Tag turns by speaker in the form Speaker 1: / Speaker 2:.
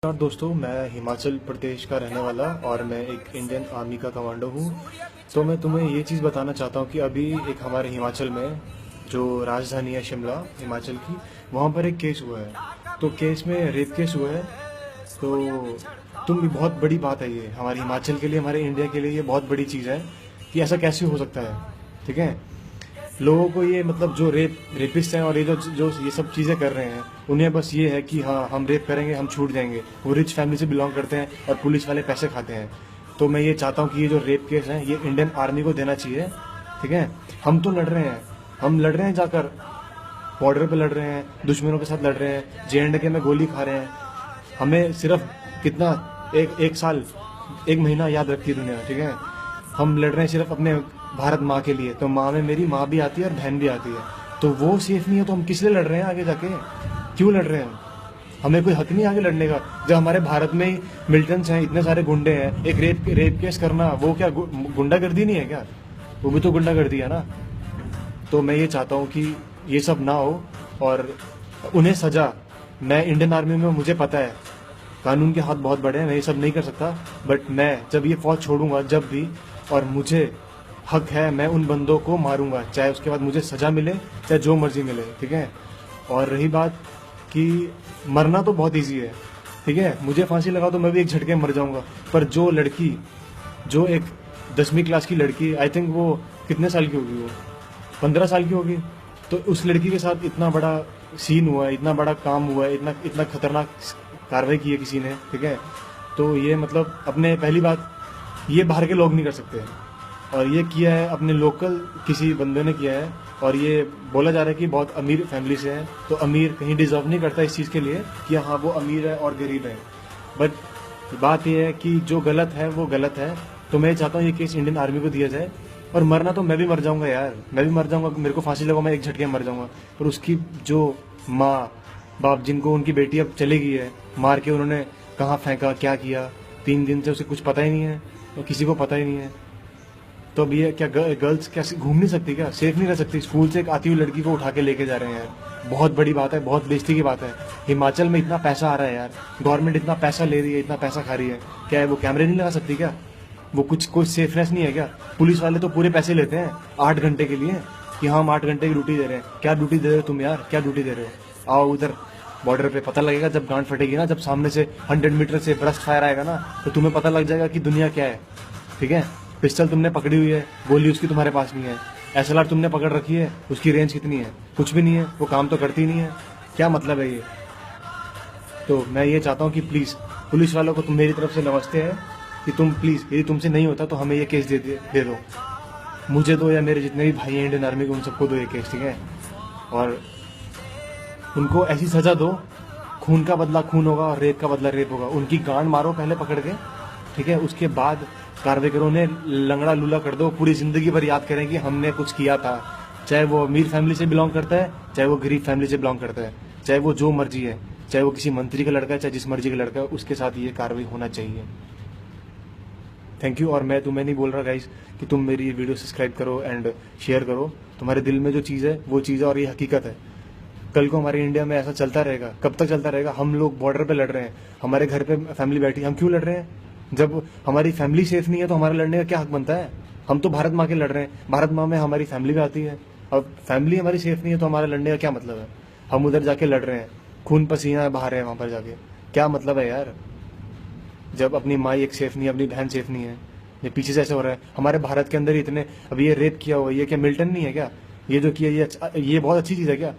Speaker 1: नमस्कार दोस्तों, मैं हिमाचल प्रदेश का रहने वाला और मैं एक इंडियन आर्मी का कमांडो हूँ। तो मैं तुम्हें ये चीज़ बताना चाहता हूँ कि अभी एक हमारे हिमाचल में जो राजधानी है शिमला हिमाचल की, वहाँ पर एक केस हुआ है। तो केस में रेप केस हुआ है। तो तुम भी बहुत बड़ी बात है, ये हमारे हिमाचल के लिए, हमारे इंडिया के लिए ये बहुत बड़ी चीज़ है कि ऐसा कैसे हो सकता है। ठीक है, लोगों को ये मतलब जो रेपिस्ट हैं और ये जो जो ये सब चीज़ें कर रहे हैं, उन्हें बस ये है कि हाँ हम रेप करेंगे, हम छूट जाएंगे। वो रिच फैमिली से बिलोंग करते हैं और पुलिस वाले पैसे खाते हैं। तो मैं ये चाहता हूँ कि ये जो रेप केस है ये इंडियन आर्मी को देना चाहिए। ठीक है, हम तो लड़ रहे हैं, हम लड़ रहे हैं, जाकर बॉर्डर पे लड़ रहे हैं, दुश्मनों के साथ लड़ रहे हैं, JNK में गोली खा रहे हैं। हमें सिर्फ कितना एक साल, एक महीना याद रखती है दुनिया। ठीक है, हम लड़ रहे हैं सिर्फ अपने भारत माँ के लिए। तो माँ में मेरी माँ भी आती है और बहन भी आती है। तो वो सेफ नहीं है तो हम किस लिए लड़ रहे हैं आगे जाके? क्यों लड़ रहे हैं? हमें कोई हक नहीं आगे लड़ने का। जब हमारे भारत में ही मिलिटेंट्स हैं, इतने सारे गुंडे हैं, एक रेप केस करना वो क्या गुंडागर्दी नहीं है क्या? वो भी तो गुंडागर्दी है ना। तो मैं ये चाहता हूँ कि ये सब ना हो और उन्हें सजा। मैं इंडियन आर्मी में, मुझे पता है कानून के हाथ बहुत बड़े हैं, मैं ये सब नहीं कर सकता। बट मैं जब ये फौज छोड़ूंगा जब भी, और मुझे हक है, मैं उन बंदों को मारूंगा, चाहे उसके बाद मुझे सजा मिले, चाहे जो मर्जी मिले। ठीक है, और रही बात कि मरना तो बहुत ईजी है। ठीक है, मुझे फांसी लगा तो मैं भी एक झटके में मर जाऊंगा। पर जो लड़की, जो एक 10वीं क्लास की लड़की, आई थिंक वो कितने साल की होगी, वो 15 साल की होगी, तो उस लड़की के साथ इतना बड़ा सीन हुआ है, इतना बड़ा काम हुआ है, इतना इतना खतरनाक कार्रवाई की है किसी ने। ठीक है, तो ये मतलब अपने, पहली बात ये बाहर के लोग नहीं कर सकते, और ये किया है अपने लोकल किसी बंदे ने किया है। और ये बोला जा रहा है कि बहुत अमीर फैमिली से है। तो अमीर कहीं डिजर्व नहीं करता इस चीज़ के लिए कि हाँ वो अमीर है और गरीब है। बट बात ये है कि जो गलत है वो गलत है। तो मैं चाहता हूँ ये केस इंडियन आर्मी को दिया जाए। और मरना तो मैं भी मर जाऊंगा यार, मैं भी मर जाऊंगा, मेरे को फांसी लगा, मैं एक झटके में मर जाऊंगा। पर उसकी जो माँ बाप, जिनको उनकी बेटी अब चली गई है, मार के उन्होंने कहाँ फेंका, क्या किया, 3 दिन से उसे कुछ पता ही नहीं है और किसी को पता ही नहीं है। तो अब ये क्या गर्ल्स क्या घूम नहीं सकती क्या? सेफ नहीं रह सकती? स्कूल से एक आती हुई लड़की को उठा के लेके जा रहे हैं यार, बहुत बड़ी बात है, बहुत बेइज्जती की बात है। हिमाचल में इतना पैसा आ रहा है यार, गवर्नमेंट इतना पैसा ले रही है, इतना पैसा खा रही है, क्या है वो कैमरे नहीं लगा सकती क्या? वो कुछ कोई सेफनेस नहीं है क्या? पुलिस वाले तो पूरे पैसे लेते हैं 8 घंटे के लिए कि हाँ हम 8 घंटे की ड्यूटी दे रहे हैं। क्या ड्यूटी दे रहे हो तुम यार, क्या ड्यूटी दे रहे हो? आओ उधर बॉर्डर पे, पता लगेगा जब गांड फटेगी ना, जब सामने से 100 मीटर से ब्रस्ट फायर आएगा ना, तो तुम्हें पता लग जाएगा कि दुनिया क्या है। ठीक है, पिस्टल तुमने पकड़ी हुई है, गोली उसकी तुम्हारे पास नहीं है, SLR तुमने पकड़ रखी है, उसकी रेंज कितनी है? कुछ भी नहीं है, वो काम तो करती नहीं है। क्या मतलब है ये? तो मैं ये चाहता हूँ कि प्लीज़ पुलिस वालों को तुम, मेरी तरफ से नमस्ते है कि तुम प्लीज़, यदि तुमसे नहीं होता तो हमें ये केस दे दो। मुझे दो या मेरे जितने भी भाई हैं इंडियन आर्मी के, उन सबको दो ये केस। ठीक है, और उनको ऐसी सजा दो, खून का बदला खून होगा और रेप का बदला रेप होगा। उनकी गांड मारो पहले पकड़ के, ठीक है, उसके बाद कार्रवाई करो, उन्हें लंगड़ा लूला कर दो, पूरी जिंदगी भर याद करें कि हमने कुछ किया था। चाहे वो अमीर फैमिली से बिलोंग करता है, चाहे वो गरीब फैमिली से बिलोंग करता है, चाहे वो जो मर्जी है, चाहे वो किसी मंत्री का लड़का है, चाहे जिस मर्जी का लड़का है, उसके साथ ये कार्रवाई होना चाहिए। Thank you. और मैं तुम्हें नहीं बोल रहा गाइस कि तुम मेरी वीडियो सब्सक्राइब करो एंड शेयर करो। तुम्हारे दिल में जो चीज़ है वो चीज़ है और ये हकीकत है। कल को हमारे इंडिया में ऐसा चलता रहेगा, कब तक चलता रहेगा? हम लोग बॉर्डर पे लड़ रहे हैं, हमारे घर पे फैमिली बैठी, हम क्यों लड़ रहे हैं? जब हमारी फैमिली सेफ नहीं है तो हमारा लड़ने का क्या हक बनता है? हम तो भारत माँ के लड़ रहे हैं, भारत माँ में हमारी फैमिली भी आती है। अब फैमिली हमारी सेफ नहीं है तो हमारा लड़ने का क्या मतलब है? हम उधर जाके लड़ रहे हैं, खून पसीना बहा रहे हैं वहां पर जाके, क्या मतलब है यार? जब अपनी माँ एक सेफ नहीं है, अपनी बहन सेफ नहीं है, ये पीछे से ऐसे हो रहा है। हमारे भारत के अंदर इतने, अभी ये रेप किया हुआ, ये क्या मिल्टन नहीं है क्या? ये जो किया ये बहुत अच्छी चीज़ है क्या?